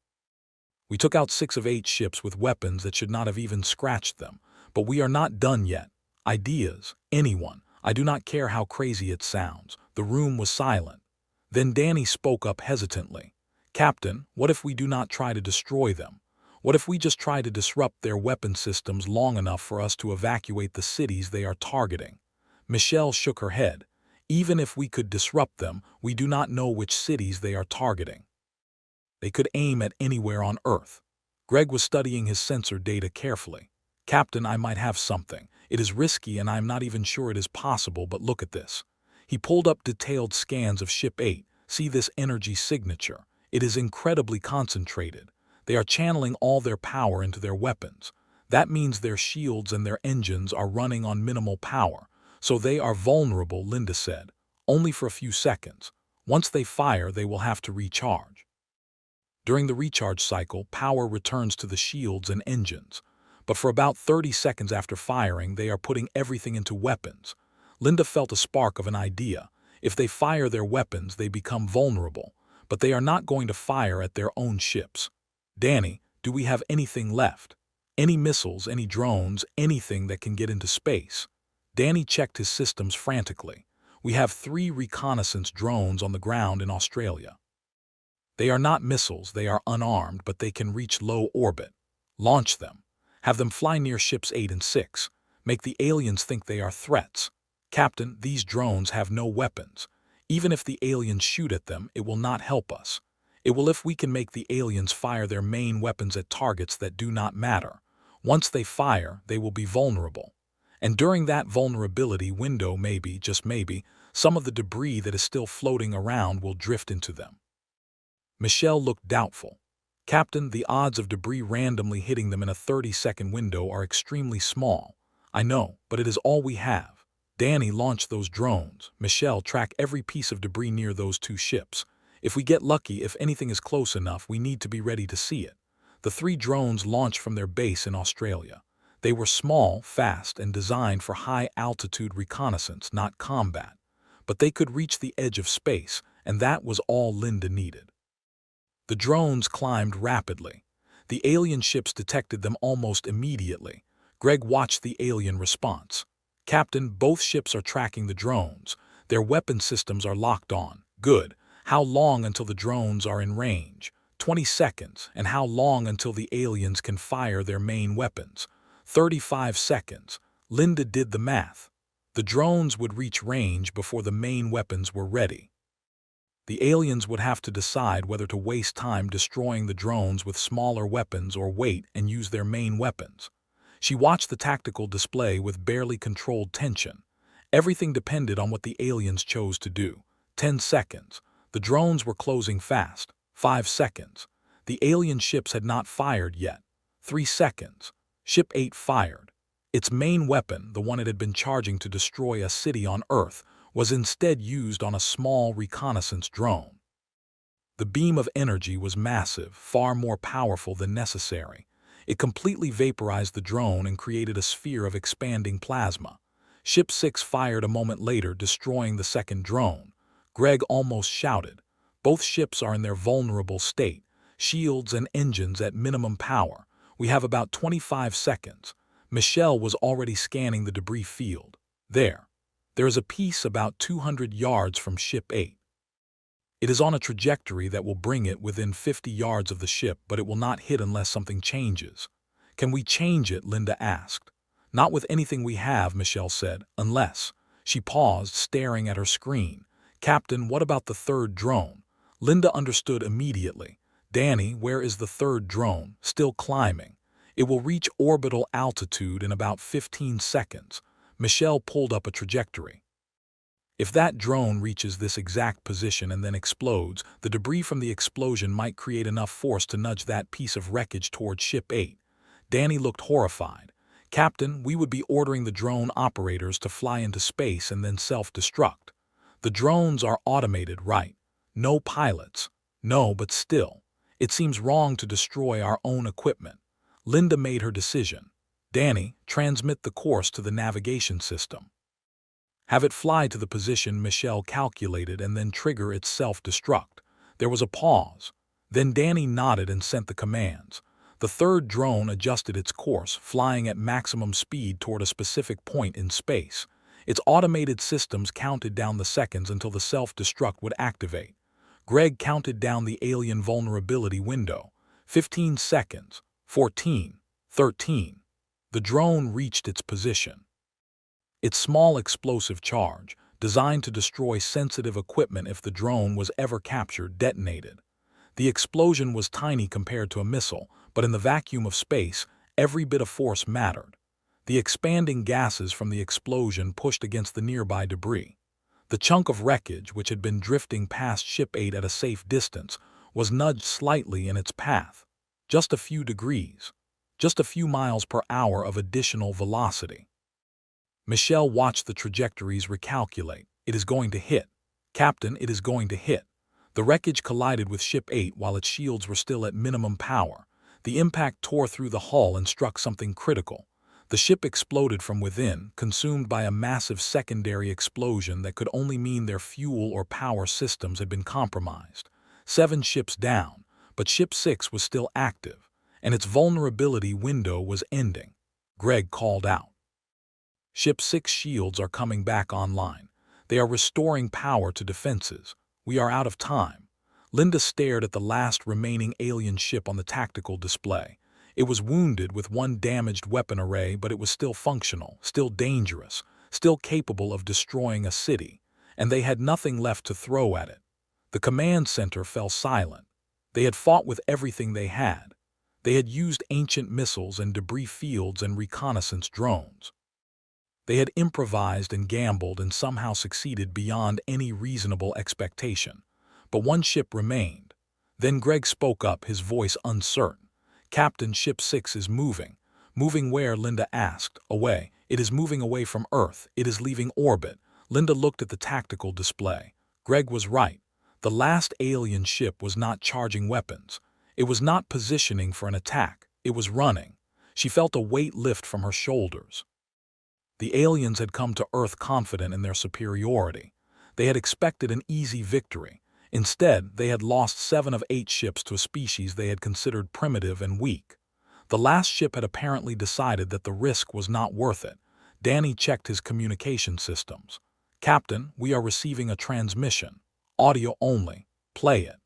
We took out 6 of 8 ships with weapons that should not have even scratched them, but we are not done yet. Ideas, anyone, I do not care how crazy it sounds. The room was silent. Then Danny spoke up hesitantly. Captain, what if we do not try to destroy them? What if we just try to disrupt their weapon systems long enough for us to evacuate the cities they are targeting? Michelle shook her head. Even if we could disrupt them, we do not know which cities they are targeting. They could aim at anywhere on Earth. Greg was studying his sensor data carefully. Captain, I might have something. It is risky and I am not even sure it is possible, but look at this. He pulled up detailed scans of Ship 8. See this energy signature. It is incredibly concentrated. They are channeling all their power into their weapons. That means their shields and their engines are running on minimal power. So they are vulnerable, Linda said. Only for a few seconds. Once they fire, they will have to recharge. During the recharge cycle, power returns to the shields and engines. But for about 30 seconds after firing, they are putting everything into weapons. Linda felt a spark of an idea. If they fire their weapons, they become vulnerable. But they are not going to fire at their own ships. Danny, do we have anything left? Any missiles, any drones, anything that can get into space? Danny checked his systems frantically. We have 3 reconnaissance drones on the ground in Australia. They are not missiles, they are unarmed, but they can reach low orbit. Launch them. Have them fly near ships 8 and 6. Make the aliens think they are threats. Captain, these drones have no weapons. Even if the aliens shoot at them, it will not help us. It will if we can make the aliens fire their main weapons at targets that do not matter. Once they fire, they will be vulnerable. And during that vulnerability window, maybe, just maybe, some of the debris that is still floating around will drift into them. Michelle looked doubtful. Captain, the odds of debris randomly hitting them in a 30-second window are extremely small. I know, but it is all we have. Danny, launch those drones. Michelle, track every piece of debris near those two ships. If we get lucky, if anything is close enough, we need to be ready to see it. The 3 drones launched from their base in Australia. They were small, fast, and designed for high-altitude reconnaissance, not combat. But they could reach the edge of space, and that was all Linda needed. The drones climbed rapidly. The alien ships detected them almost immediately. Greg watched the alien response. Captain, both ships are tracking the drones. Their weapon systems are locked on. Good. How long until the drones are in range? 20 seconds. And how long until the aliens can fire their main weapons? 35 seconds. Linda did the math. The drones would reach range before the main weapons were ready. The aliens would have to decide whether to waste time destroying the drones with smaller weapons or wait and use their main weapons. She watched the tactical display with barely controlled tension. Everything depended on what the aliens chose to do. 10 seconds. The drones were closing fast. 5 seconds. The alien ships had not fired yet. 3 seconds. Ship 8 fired. Its main weapon, the one it had been charging to destroy a city on Earth, was instead used on a small reconnaissance drone. The beam of energy was massive, far more powerful than necessary. It completely vaporized the drone and created a sphere of expanding plasma. Ship 6 fired a moment later, destroying the second drone. Greg almost shouted. Both ships are in their vulnerable state, shields and engines at minimum power. We have about 25 seconds. Michelle was already scanning the debris field. There is a piece about 200 yards from Ship 8. It is on a trajectory that will bring it within 50 yards of the ship, but it will not hit unless something changes. Can we change it? Linda asked. Not with anything we have, Michelle said, unless. She paused, staring at her screen. Captain, what about the third drone? Linda understood immediately. Danny, where is the third drone? Still climbing. It will reach orbital altitude in about 15 seconds. Michelle pulled up a trajectory. If that drone reaches this exact position and then explodes, the debris from the explosion might create enough force to nudge that piece of wreckage toward Ship 8. Danny looked horrified. Captain, we would be ordering the drone operators to fly into space and then self-destruct. The drones are automated, right? No pilots. No, but still. It seems wrong to destroy our own equipment. Linda made her decision. Danny, transmit the course to the navigation system. Have it fly to the position Michelle calculated and then trigger its self-destruct. There was a pause. Then Danny nodded and sent the commands. The third drone adjusted its course, flying at maximum speed toward a specific point in space. Its automated systems counted down the seconds until the self-destruct would activate. Greg counted down the alien vulnerability window. 15 seconds. 14. 13. The drone reached its position. Its small explosive charge, designed to destroy sensitive equipment if the drone was ever captured, detonated. The explosion was tiny compared to a missile, but in the vacuum of space, every bit of force mattered. The expanding gases from the explosion pushed against the nearby debris. The chunk of wreckage, which had been drifting past Ship 8 at a safe distance, was nudged slightly in its path. Just a few degrees. Just a few miles per hour of additional velocity. Michelle watched the trajectories recalculate. It is going to hit. Captain, it is going to hit. The wreckage collided with Ship 8 while its shields were still at minimum power. The impact tore through the hull and struck something critical. The ship exploded from within, consumed by a massive secondary explosion that could only mean their fuel or power systems had been compromised. 7 ships down, but Ship 6 was still active, and its vulnerability window was ending. Greg called out. Ship 6 shields are coming back online. They are restoring power to defenses. We are out of time. Linda stared at the last remaining alien ship on the tactical display. It was wounded with one damaged weapon array, but it was still functional, still dangerous, still capable of destroying a city, and they had nothing left to throw at it. The command center fell silent. They had fought with everything they had. They had used ancient missiles and debris fields and reconnaissance drones. They had improvised and gambled and somehow succeeded beyond any reasonable expectation. But one ship remained. Then Greg spoke up, his voice uncertain. "Captain, Ship 6 is moving." "Moving where?" Linda asked. "Away. It is moving away from Earth. It is leaving orbit." Linda looked at the tactical display. Greg was right. The last alien ship was not charging weapons. It was not positioning for an attack. It was running. She felt a weight lift from her shoulders. The aliens had come to Earth confident in their superiority. They had expected an easy victory. Instead, they had lost 7 of 8 ships to a species they had considered primitive and weak. The last ship had apparently decided that the risk was not worth it. Danny checked his communication systems. "Captain, we are receiving a transmission. Audio only. Play it."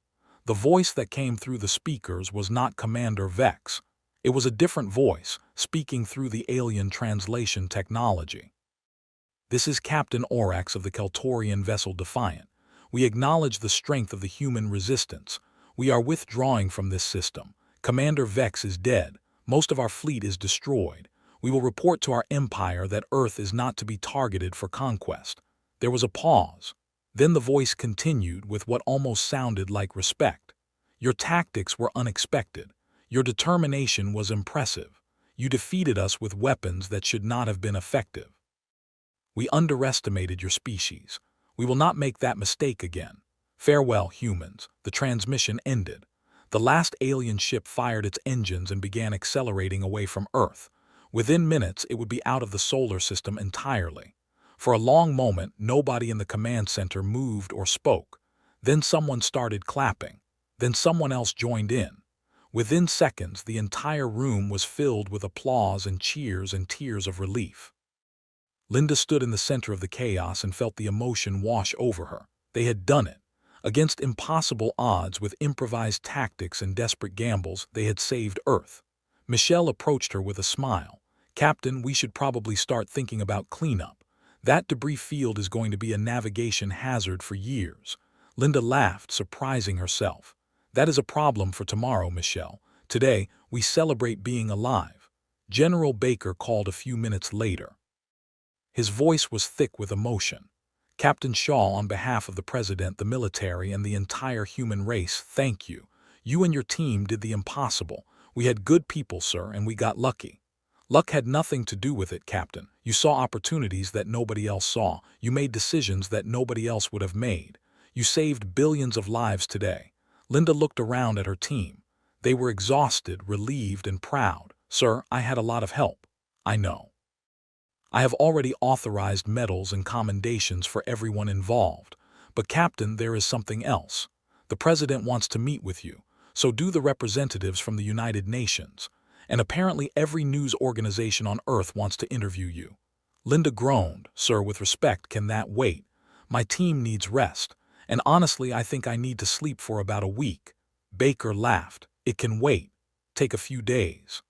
The voice that came through the speakers was not Commander Vex. It was a different voice, speaking through the alien translation technology. "This is Captain Orax of the Keltorian vessel Defiant. We acknowledge the strength of the human resistance. We are withdrawing from this system. Commander Vex is dead. Most of our fleet is destroyed. We will report to our empire that Earth is not to be targeted for conquest." There was a pause. Then the voice continued with what almost sounded like respect. "Your tactics were unexpected. Your determination was impressive. You defeated us with weapons that should not have been effective. We underestimated your species. We will not make that mistake again. Farewell, humans." The transmission ended. The last alien ship fired its engines and began accelerating away from Earth. Within minutes, it would be out of the solar system entirely. For a long moment, nobody in the command center moved or spoke. Then someone started clapping. Then someone else joined in. Within seconds, the entire room was filled with applause and cheers and tears of relief. Linda stood in the center of the chaos and felt the emotion wash over her. They had done it. Against impossible odds, with improvised tactics and desperate gambles, they had saved Earth. Michelle approached her with a smile. "Captain, we should probably start thinking about cleanup. That debris field is going to be a navigation hazard for years." Linda laughed, surprising herself. "That is a problem for tomorrow, Michelle. Today, we celebrate being alive." General Baker called a few minutes later. His voice was thick with emotion. "Captain Shaw, on behalf of the President, the military, and the entire human race, thank you. You and your team did the impossible. We had good people, sir, and we got lucky." "Luck had nothing to do with it, Captain. You saw opportunities that nobody else saw. You made decisions that nobody else would have made. You saved billions of lives today." Linda looked around at her team. They were exhausted, relieved, and proud. "Sir, I had a lot of help." "I know. I have already authorized medals and commendations for everyone involved. But Captain, there is something else. The President wants to meet with you. So do the representatives from the United Nations. And apparently every news organization on Earth wants to interview you." Linda groaned. "Sir, with respect, can that wait? My team needs rest. And honestly, I think I need to sleep for about a week." Baker laughed. "It can wait. Take a few days."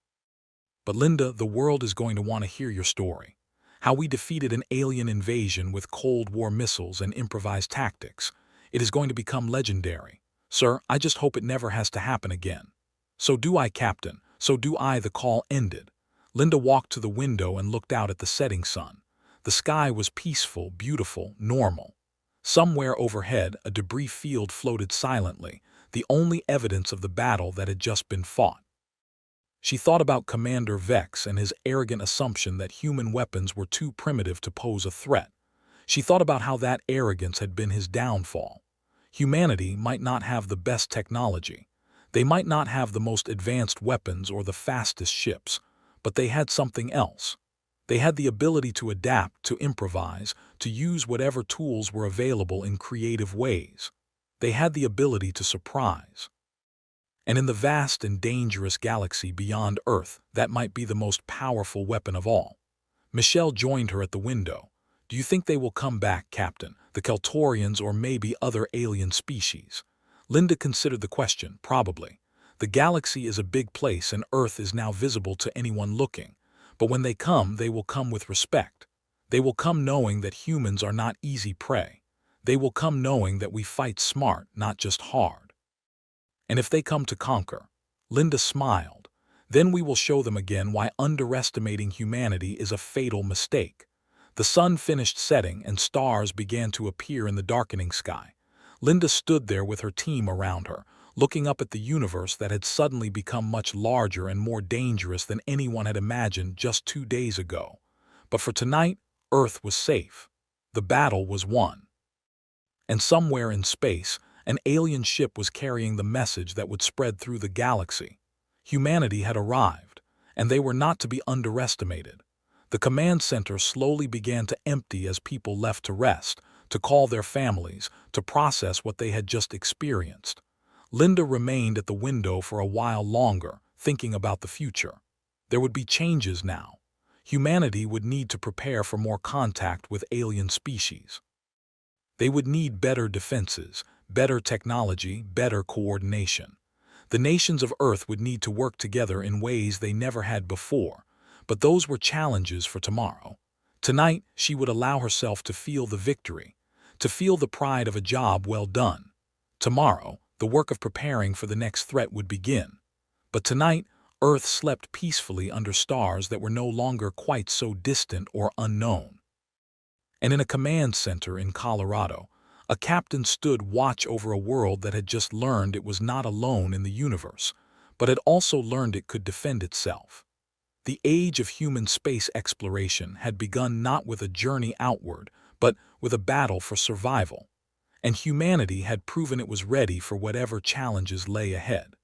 "But Linda, the world is going to want to hear your story. How we defeated an alien invasion with Cold War missiles and improvised tactics. It is going to become legendary. Sir, I just hope it never has to happen again." "So do I, Captain. So do I." The call ended. Linda walked to the window and looked out at the setting sun. The sky was peaceful, beautiful, normal. Somewhere overhead, a debris field floated silently, the only evidence of the battle that had just been fought. She thought about Commander Vex and his arrogant assumption that human weapons were too primitive to pose a threat. She thought about how that arrogance had been his downfall. Humanity might not have the best technology. They might not have the most advanced weapons or the fastest ships, but they had something else. They had the ability to adapt, to improvise, to use whatever tools were available in creative ways. They had the ability to surprise. And in the vast and dangerous galaxy beyond Earth, that might be the most powerful weapon of all. Michelle joined her at the window. "Do you think they will come back, Captain? The Keltorians or maybe other alien species?" Linda considered the question. "Probably. The galaxy is a big place and Earth is now visible to anyone looking. But when they will come with respect. They will come knowing that humans are not easy prey. They will come knowing that we fight smart, not just hard. And if they come to conquer," Linda smiled, "then we will show them again why underestimating humanity is a fatal mistake. The sun finished setting and stars began to appear in the darkening sky. Linda stood there with her team around her, looking up at the universe that had suddenly become much larger and more dangerous than anyone had imagined just 2 days ago. But for tonight, Earth was safe. The battle was won. And somewhere in space, an alien ship was carrying the message that would spread through the galaxy. Humanity had arrived, and they were not to be underestimated. The command center slowly began to empty as people left to rest, to call their families, to process what they had just experienced. Linda remained at the window for a while longer, thinking about the future. There would be changes now. Humanity would need to prepare for more contact with alien species. They would need better defenses, better technology, better coordination. The nations of Earth would need to work together in ways they never had before, but those were challenges for tomorrow. Tonight, she would allow herself to feel the victory, to feel the pride of a job well done. Tomorrow, the work of preparing for the next threat would begin. But tonight, Earth slept peacefully under stars that were no longer quite so distant or unknown. And in a command center in Colorado, a captain stood watch over a world that had just learned it was not alone in the universe, but had also learned it could defend itself. The age of human space exploration had begun not with a journey outward, but with a battle for survival. And humanity had proven it was ready for whatever challenges lay ahead.